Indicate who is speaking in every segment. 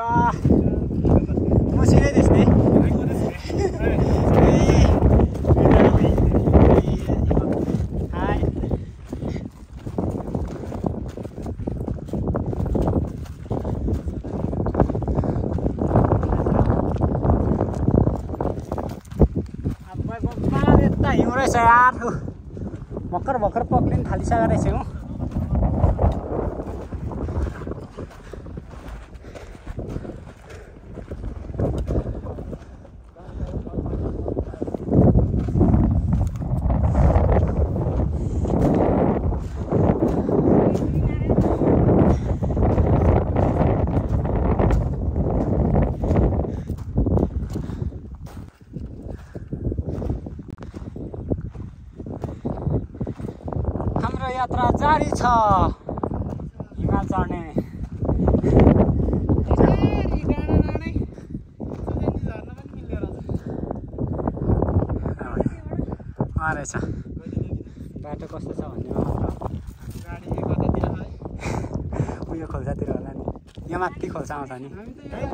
Speaker 1: わ面白いですね。
Speaker 2: 最高ですね。
Speaker 1: はい。अब मलाई यता हिउँ रहेछ यार। भर्खर भर्खर पक्लिन थालिसकेको रहेछ हिउँ। हाम्रो यात्रा जारी छ हिमाल चढ्ने। रहेछ बाटो कस्तो छ भन्ने उयो खोल्सातिर होला नि। यहाँ माथि खोल्सा आउँछ नि। त्यही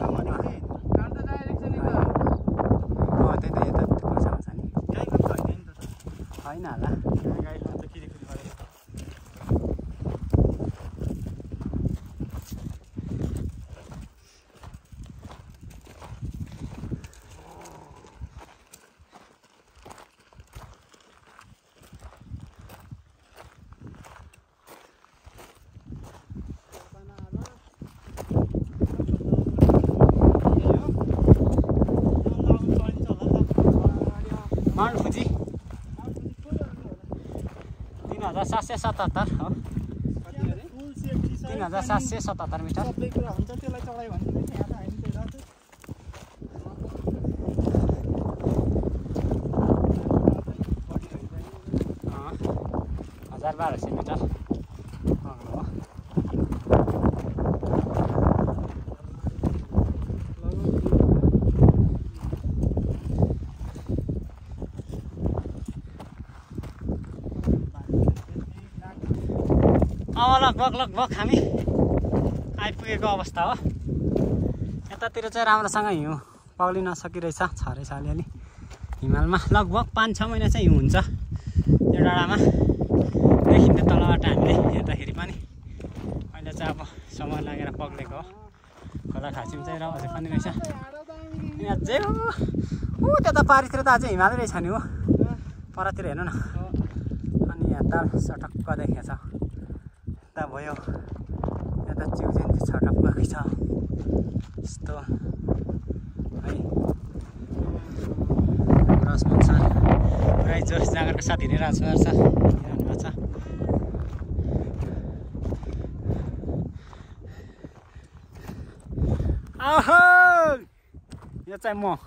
Speaker 1: त यता खोल्सा आउँछ नि। होइन होला। माउन्ट फुजी 3777 हो। 3777 मिटर।
Speaker 2: सबै कुरा हुन्छ त्यसलाई चढाइ भन्ने यहाँ त हामी त्यही राख्छ।
Speaker 1: 1200 मिटर हो। अब लगभग हामी आइपुगेको अवस्था हो। यतातिर चाहिँ राम्रोसँग हिउँ पग्लिन सकिरहेछ छरेछ अलिअलि हिमालमा। लगभग 5-6 महिना चाहिँ हिउँ हुन्छ यो डाँडामा। देखिन्छ तलबाट हामीले हेर्दाखेरि पनि। अहिले चाहिँ अब समय लागेर पग्लेको हो। खोला खासिम चाहिँ रमाइलो पनि रहेछ। यहाँ चाहिँ त्यता पारितिर त अझै हिमालै रहेछ नि हो। परतिर हेर्नु न। अनि यहाँ ताल सटक्क देखेको छ। यता भयो यता चिउजेन्ती छटक्कै छ यस्तो है। रसमान छ पुरै जोस जागरको साथ हिँडिरहेको छ हिँड्नुभएको छ। आहो यो चाहिँ म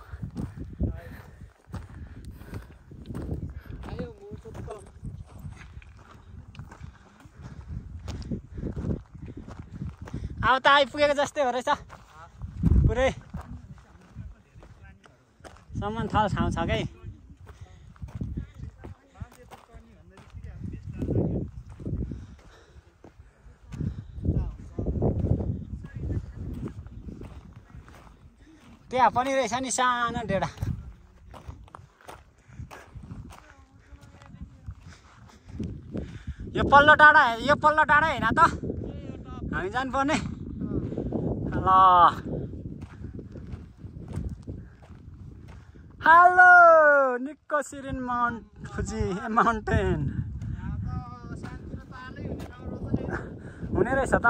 Speaker 1: अब त आइपुगेको जस्तै हो रहेछ पुरै। सम्मान थल ठाउँ छ कि त्यहाँ पनि रहेछ नि सानो डेढा। यो पल्लो डाँडा होइन त हामी जानुपर्ने ल। हेलो निक्को सिरिन माउन्ट फुजी माउन्टेन हुने रहेछ त।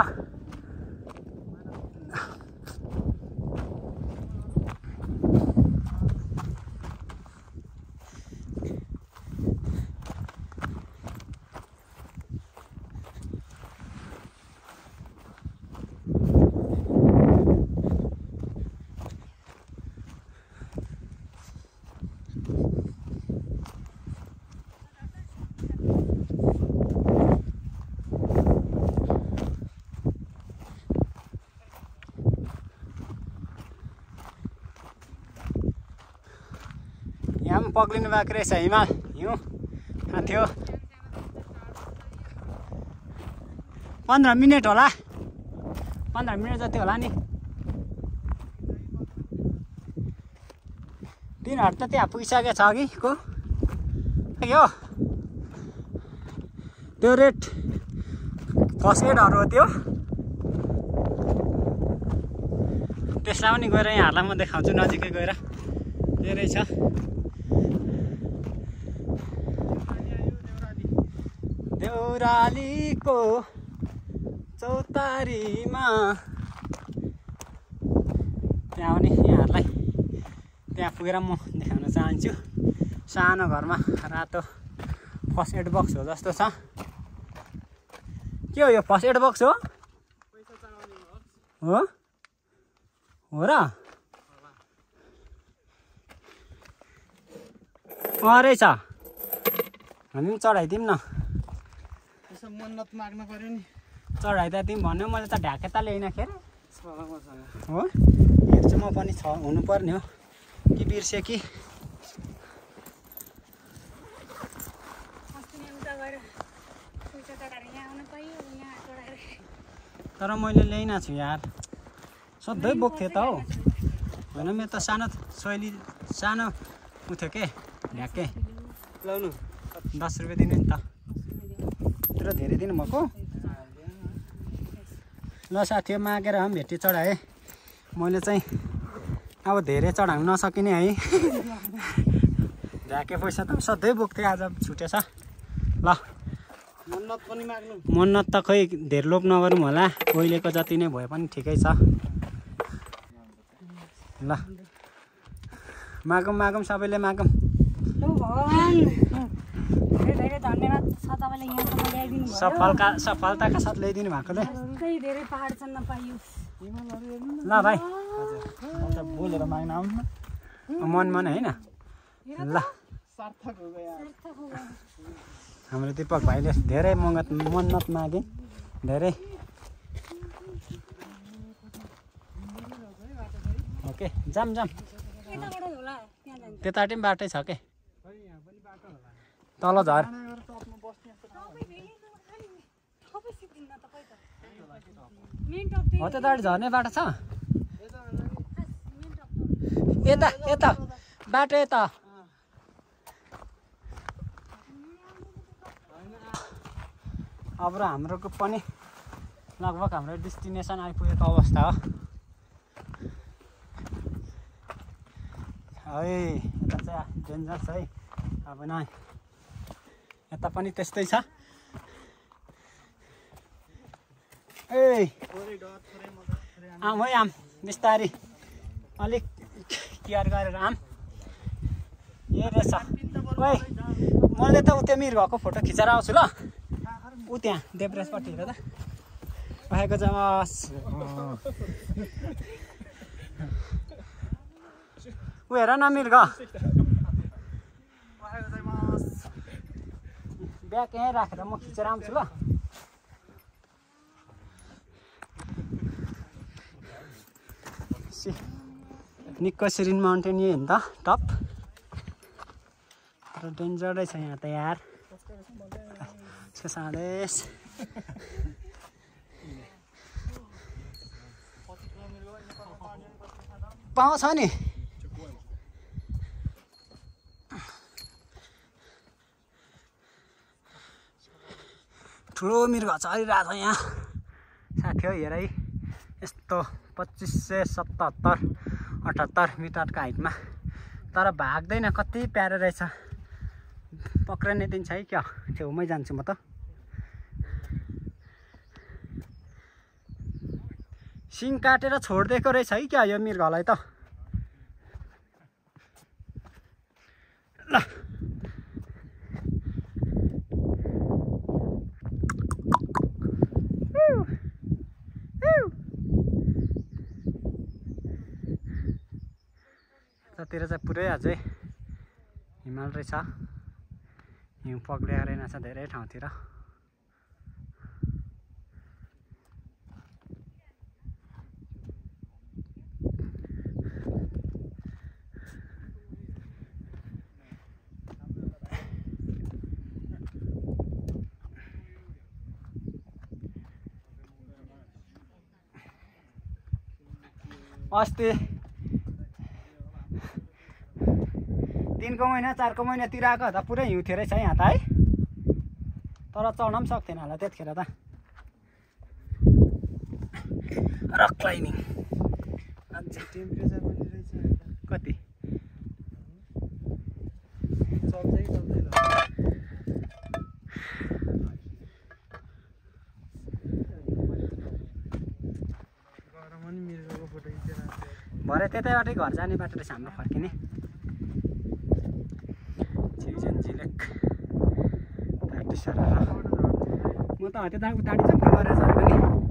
Speaker 1: यहाँ पनि पक्लिनु भएको रहेछ हिमाल हिउँ थियो। 15 मिनट होला 15 मिनट जति होला नि। तिनीहरू त त्यहाँ पुगिसकेको छ अघि को हो त्यो रेड फर्स्ट एडहरू हो त्यो त्यसलाई पनि गएर यहाँहरूलाई म देखाउँछु नजिकै गएर धेरै छ देउरालीको चौतारीमा त्यहाँ पनि यहाँहरूलाई त्यहाँ पुगेर म देखाउन चाहन्छु सानो घरमा रातो फर्स्ट एड बक्स हो जस्तो छ के हो यो फर्स्ट एड बक्स हो हो हो र रहेछ हामी पनि चढाइदिउँ न
Speaker 2: यसो मन्नत माग्नु पर्यो नि
Speaker 1: चढाइदिउँ तिमी भन्यो मैले त ढ्याके त ल्याइन के अरे हो हेर्छु म पनि छ हुनुपर्ने हो कि बिर्सेँ कि तर मैले ल्याइन छु यार सधैँ बोक्थेँ त हौ होइन मेरो त सानो शैली सानो उठ्यो के ढ्याके लाउनु 10 रुपियाँ दिनु नि त तर धेरै दिनु भएको ल साथी मागेर पनि भेटी चढाएँ मैले चाहिँ अब धेरै चढाउनु नसकिने है ढ्याके पैसा त सधैँ बोक्थेँ आज छुटेछ ल
Speaker 2: मन्नत पनि माग्नु
Speaker 1: मन्नत त खोइ धेरै लोभ नगरौँ होला उहिलेको जति नै भए पनि ठिकै छ ल मागौँ मागौँ सबैले मागौँ
Speaker 3: धन्यवाद छ तपाईँले यहाँसम्म ल्याइदिनु भयो
Speaker 1: सफलताका साथ ल्याइदिनु भएकोले
Speaker 3: धेरै पहाड चढ्न पाइयो
Speaker 1: ल भाइ
Speaker 2: बोलेर माग्न आउनु
Speaker 1: मन होइन ल
Speaker 2: सार्थक हो गयो
Speaker 1: हाम्रो दिपक भाइले धेरै मन्नत मागे धेरै ओके जाम त्यतापट्टि पनि बाटै छ के तल झर हो त्यतापट्टि झर्ने बाटो छ यता यता बाटो यता अब र हाम्रो पनि लगभग हाम्रो डेस्टिनेसन आइपुगेको अवस्था हो है यता चाहिँ डेन्जर छ है अब न यता पनि त्यस्तै छ ए आम है आम बिस्तारी अलिक केयर गरेर आम ए रहेछ ओइ मैले त उतै मिर्गको फोटो खिचेर आउँछु ल ऊ त्यहाँ देवराजपट्टि हेर त आएको जाओस् ऊ हेर न मिर्ग ब्याग यहीँ राखेर म खिचेर आउँछु ल निक्को सिरिन माउन्टेन यही हो नि त टप तर डेन्जरै छ यहाँ त यार साँडेस पाउँछ नि ठुलो मृग चलिरहेको छ यहाँ साथी हो हेर है यस्तो 2577-78 मिटरको हाइटमा तर भाग्दैन कति प्यारो रहेछ पक्रिने दिन छ है क्या छेउमै जान्छु म त सिङ काटेर छोडिदिएको रहेछ है क्या यो मृगलाई त ल यतातिर चाहिँ पुरै अझै हिमाल रहेछ हिउँ पक्रिएर रहेछ धेरै ठाउँतिर अस्ति 3को महिना 4को महिनातिर आएको त पुरै हिउँ थियो रहेछ यहाँ त है तर चढ्न पनि सक्थेन होला त्यतिखेर त रक क्लाइम्बिङ
Speaker 2: टेम्परेचर पनि रहेछ
Speaker 1: कति
Speaker 2: चल्दै चल्दैन गरम पनि मिरेको फोटो खिचेर
Speaker 1: भरे त्यतैबाटै घर जाने बाटो रहेछ हाम्रो फर्किने छिरिजन झिलेक म त त्यता उताडी चाहिँ गरेर झर्को नि